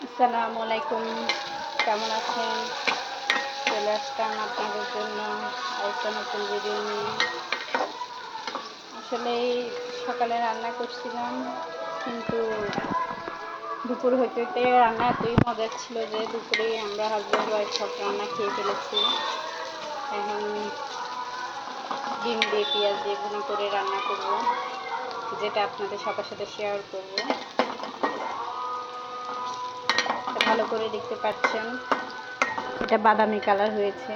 আসসালামু আলাইকুম, কেমন আছেন? চলে আসলাম আপনাদের জন্য আরেকটা নতুন ভিডিও নিয়ে। আসলে সকালে রান্না করছিলাম, কিন্তু দুপুর হইতে হইতে রান্না এতই মজার ছিল যে দুপুরে আমরা হাজব্যান্ড ওয়াইফ সব রান্না খেয়ে ফেলেছি। এখন ডিম দিয়ে পেঁয়াজ দিয়ে ভুনা করে রান্না করব, যেটা আপনাদের সবার সাথে শেয়ার করব। ভালো করে দেখতে পাচ্ছেন, এটা বাদামি কালার হয়েছে।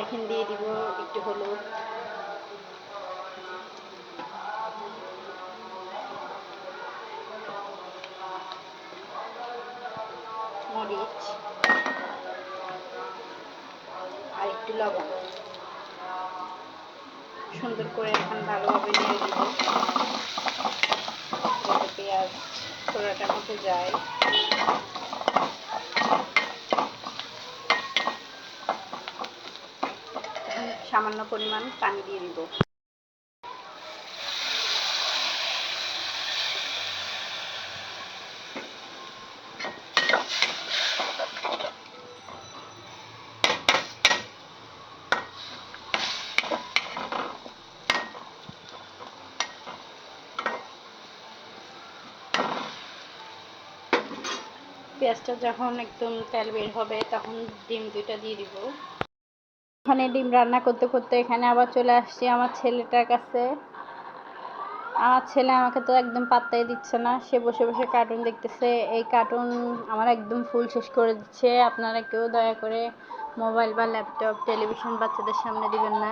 এখন দিয়ে দিব একটু হলুদ, মরিচ আর একটু লবণ। সুন্দর করে এখন ভালোভাবে নিয়ে দিব, যাতে পেঁয়াজ পোড়াটার মতো যায়। সামান্য পরিমাণ পানি দিয়ে দিব। পেঁয়াজটা যখন একদম তেল বের হবে তখন ডিম দুইটা দিয়ে দিব। এখানে ডিম রান্না করতে করতে এখানে আবার চলে আসছি আমার ছেলেটার কাছে। আমার ছেলে আমাকে তো একদম পাত্তাই দিচ্ছে না, সে বসে বসে কার্টুন দেখতেছে। এই কার্টুন আমার একদম ফুল শেষ করে দিচ্ছে। আপনারা কেউ দয়া করে মোবাইল বা ল্যাপটপ টেলিভিশন বাচ্চাদের সামনে দিবেন না,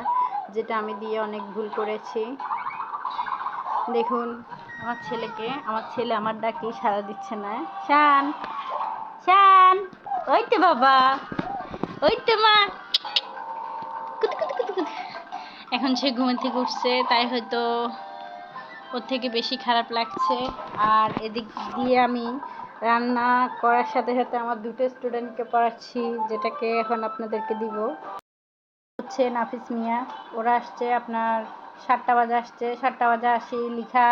যেটা আমি দিয়ে অনেক ভুল করেছি। দেখুন আমার ছেলেকে, আমার ছেলে আমার ডাকি সাড়া দিচ্ছে না। শান শান, ওই তো বাবা, ওই তো মা। এখন সে ঘুম থেকে উঠছে, তাই হয়তো ওর থেকে বেশি খারাপ লাগছে। আর এদিক দিয়ে আমি রান্না করার সাথে সাথে আমার দুটো স্টুডেন্টকে পড়াচ্ছি, যেটাকে এখন আপনাদেরকে দিব। হচ্ছে নাফিস মিয়া, ওরা আসছে আপনার 7টা বাজে আসছে। 7টা বাজে আসি, লেখা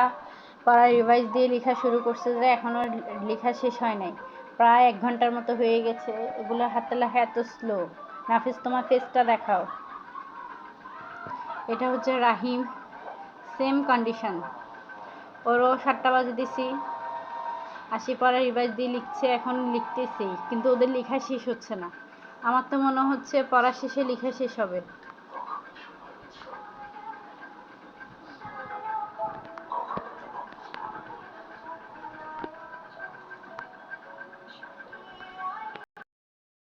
পড়া রিভাইজ দিয়ে লেখা শুরু করছে যে এখনও লেখা শেষ হয় নাই। প্রায় 1 ঘন্টার মতো হয়ে গেছে। এগুলো হাতে লেখা এত স্লো। নাফিস, তোমার ফেসটা দেখাও। এটা হচ্ছে রাহিম, সেম কন্ডিশন। ওরও 7টা বাজে দিছি, আসি পরে রিভাইজ দিয়ে লিখছে, এখন লিখতেছি, কিন্তু ওদের লেখা শেষ হচ্ছে না। আমার তো মনে হচ্ছে পড়া শেষে লেখা শেষ হবে।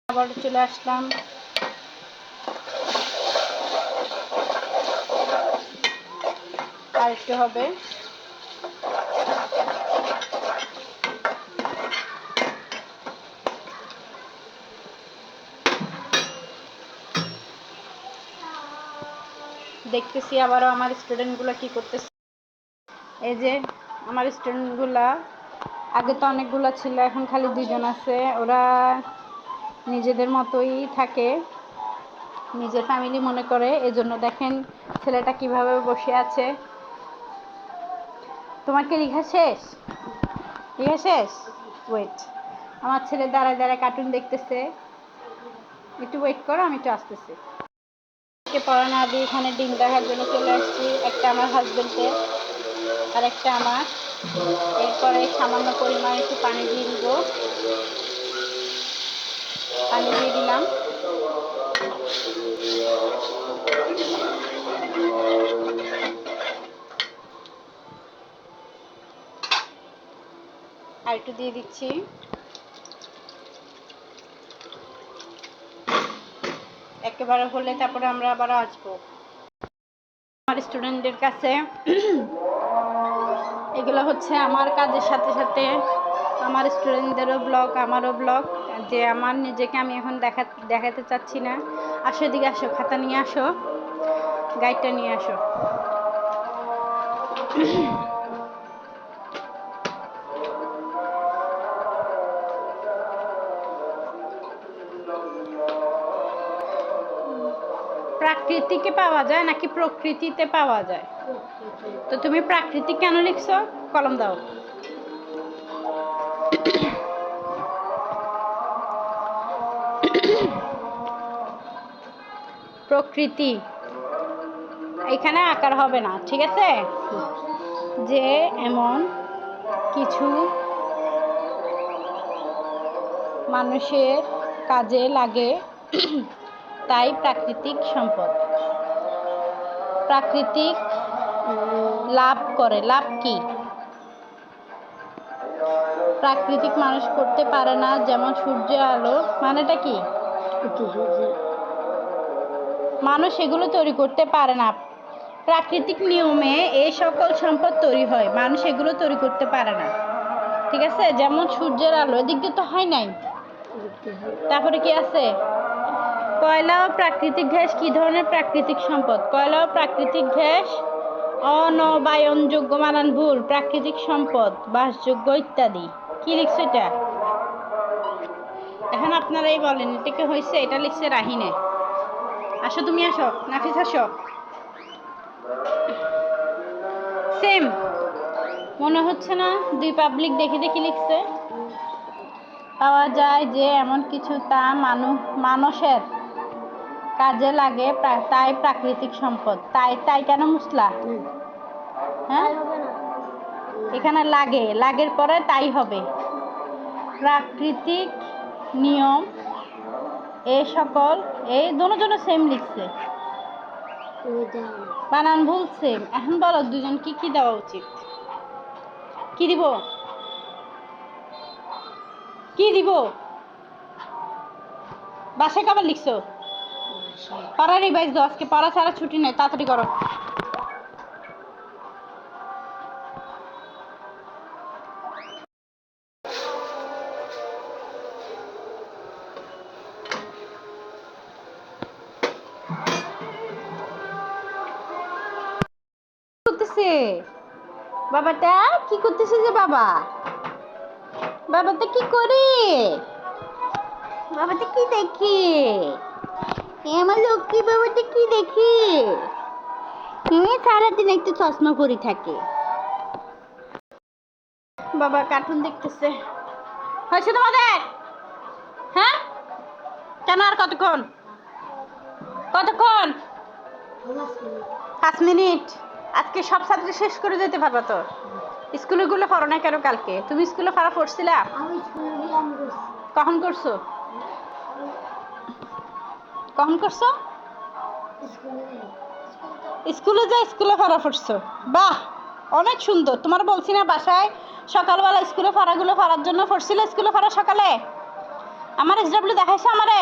আবার চলে আসলাম, আর একটু হবে। দেখতেছি আবারও আমার স্টুডেন্টগুলো কি করতেছে। এই যে আমার স্টুডেন্টগুলা, আগে তো অনেকগুলো ছিল, এখন খালি 2জন আছে। ওরা নিজেদের মতোই থাকে, নিজের ফ্যামিলি মনে করে। এজন্য দেখেন ছেলেটা কিভাবে বসে আছে। তোমার কি লেখা শেষ? লেখা শেষ? ওয়েট, আমার ছেলে দাঁড়ায় দাঁড়ায় কার্টুন দেখতেছে। একটু ওয়েট করো, আমি একটু আসতেছি। পড়া না দিয়ে এখানে ডিম দেখার জন্য চলে আসছি। একটা আমার হাজবেন্ডের আর একটা আমার। এরপরে সামান্য পরিমাণ একটু পানি দিয়ে দিব। পানি দিয়ে দিলাম। আর একটু দিয়ে দিচ্ছি। একেবারে হলে তারপরে আমরা আবার আসবো। আমার স্টুডেন্টদের কাছে এগুলো হচ্ছে আমার কাজের সাথে সাথে আমার স্টুডেন্টদেরও ব্লগ, আমারও ব্লগ। যে আমার নিজেকে আমি এখন দেখাতে চাচ্ছি না। আসো, এদিকে আসো, খাতা নিয়ে আসো, গাইডটা নিয়ে আসো। প্রাকৃতিকে পাওয়া যায় নাকি প্রকৃতিতে পাওয়া যায়? তো তুমি প্রাকৃতিক কেন লিখছো? কলম দাও। প্রকৃতি এখানে আকার হবে না, ঠিক আছে? যে এমন কিছু মানুষের কাজে লাগে তাই প্রাকৃতিক সম্পদ। প্রাকৃতিক লাভ করে, লাভ কি? প্রাকৃতিক মানুষ করতে পারে না, যেমন সূর্যের আলো। মানেটা কি? মানুষ এগুলো তৈরি করতে পারে না। প্রাকৃতিক নিয়মে এই সকল সম্পদ তৈরি হয়, মানুষ এগুলো তৈরি করতে পারে না, ঠিক আছে? যেমন সূর্যের আলো, এদিক দিয়ে তো হয় নাই। তারপরে কি আছে? কয়লা ও প্রাকৃতিক গ্যাস কি ধরনের প্রাকৃতিক সম্পদ? কয়লা ও প্রাকৃতিক গ্যাস অনবায়নযোগ্য। বানান ভুল। প্রাকৃতিক সম্পদ, বাসযোগ্য ইত্যাদি। কি লিখছে এটা? এখন আপনারাই বলেন এটা কি হয়েছে? এটা লিখছে রাহিনে। আসো তুমি, আসো নাফিস, আসো। সেম মনে হচ্ছে না? দুই পাবলিক দেখে দেখে লিখছে। পাওয়া যায় যে এমন কিছু তা মানুষের কাজে লাগে তাই প্রাকৃতিক সম্পদ। তাই তাই কেন মুসলা? হ্যাঁ, এখানে লাগে, লাগের পরে তাই হবে। প্রাকৃতিক নিয়ম এ সকল, এই দুজনে সেম লিখছে, বানান ভুল সেম। এখন বলো দুজন কি কি দেওয়া উচিত? কি দিব? কি দিব? বাসায় কবার লিখছো? পড়া রিভাইজ দাও, আজকে পড়া ছাড়া ছুটি নেই, তাড়াতাড়ি করো। করতেছে বাবাটা? কি করতেছে যে বাবা? বাবাটা কি করে? বাবাটা কি দেখে? আমার লক্ষ্মী বাবাটা কি দেখে? সারাদিন একটু চশমা পরে থাকে। বাবা কার্টুন দেখতেছে। হয়েছে তোমাদের? হ্যাঁ, কেন? আর কতক্ষণ? কতক্ষণ? 5 মিনিট। আজকে সব সাবজেক্ট শেষ করে যেতে পারবা তো? স্কুলে গুলো পড়ো না কেন কালকে? তুমি স্কুলে পড়া পড়ছিলা? কখন করছো? কখন করছো? স্কুলে যাই স্কুলে পড়া পড়ছো? বাহ, অনেক সুন্দর। তোমার বলছি না বাসায় সকালবেলা স্কুলে পড়াগুলো পড়ার জন্য পড়ছিলে? স্কুলে পড়া সকালে আমার এসডব্লিউ দেখাইছে। আমারে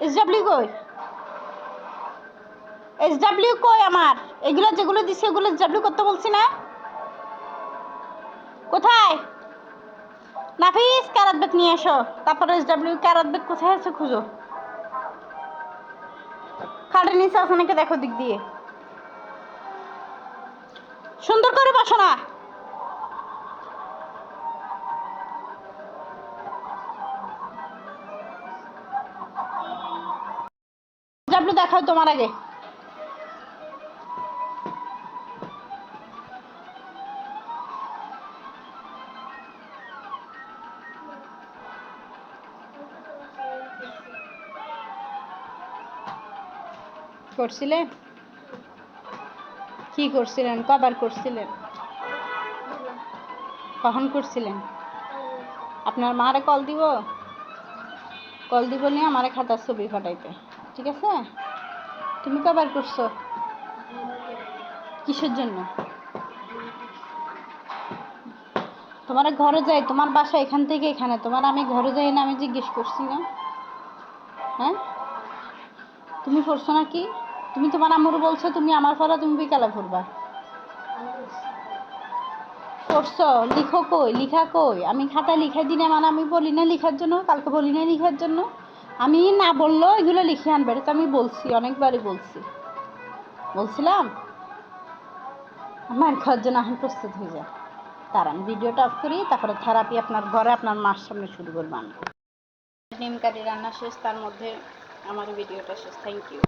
এসডব্লিউ কই? এসডব্লিউ কই আমার? এগুলো যেগুলো দিছে ওগুলো এসডব্লিউ করতে বলছি না? কোথায়? নাফিস ক্যারাত ব্যাগ নিয়ে এসো। তারপরে এসডব্লিউ ক্যারাত ব্যাগ কোথায় আছে খুঁজো। খাটের নিচে আছে নাকি দেখো, দিক দিয়ে সুন্দর করে বসো না। এসডব্লিউ দেখাও তোমার আগে। করছিলে? কি করছিলেন? কবার করছিলেন? কখন করছিলেন? আপনার মারে কল দিব? কল দিব নিয়ে আমারে খাতার ছবি ফাটাইতে, ঠিক আছে? তুমি কবার করছো? কিসের জন্য? তোমার ঘরে যাই, তোমার বাসা এখান থেকে এখানে, তোমার আমি ঘরে যাই না আমি জিজ্ঞেস করছি না? হ্যাঁ, তুমি পড়ছো নাকি? তুমি তোমার আম্মুর বলছো তুমি আমার পড়া তুমি বিকালে পড়বা? পড়ছো? লিখো কই? লিখা কই? আমি খাতায় লিখাই দিই না মানে আমি বলি না লিখার জন্য? কালকে বলি না লিখার জন্য? আমি না বললেও এগুলো লিখে আনবে, এটা তো আমি বলছি, অনেকবারই বলছিলাম। আমার খাওয়ার জন্য এখন প্রস্তুত হয়ে যায়। তার আমি ভিডিওটা অফ করি, তারপরে থেরাপি আপনার ঘরে আপনার মার সামনে শুরু করবো আমি। ডিম কারি রান্না শেষ, তার মধ্যে আমার ভিডিওটা শেষ। Thank you.